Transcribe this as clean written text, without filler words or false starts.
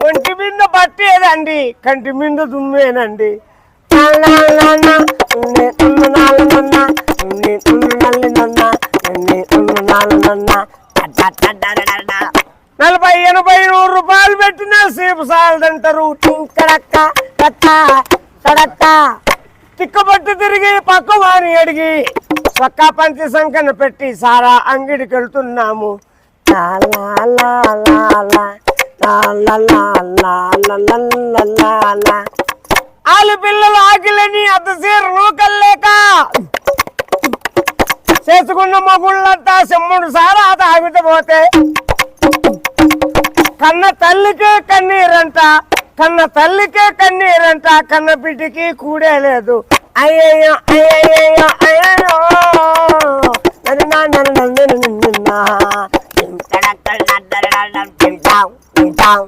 ఒంటి మీద పట్టేదండి, కంటి మీద దుమ్మేనండి. నలభై 80 100 రూపాయలు పెట్టినా సేపు సాలదంటారు. తిక్కబట్టి తిరిగి పక్క వారిని అడిగి పక్క పంచి సంకన పెట్టి సారా అంగిడికి వెళ్తున్నాము. ఆలు పిల్లలు ఆకిలని అద్ద సీర నూకల్లేక చేసుకున్న మగుళ్ళంతా సెమ్ముడు సారా తాగిపోతే కన్న తల్లికే కన్నీరంట, కన్న తల్లికే కన్నీరంట, కన్న బిడ్డకి కూడే లేదు. అయ్యయ్యో అయ్యయ్యో అయ్యో తింటాం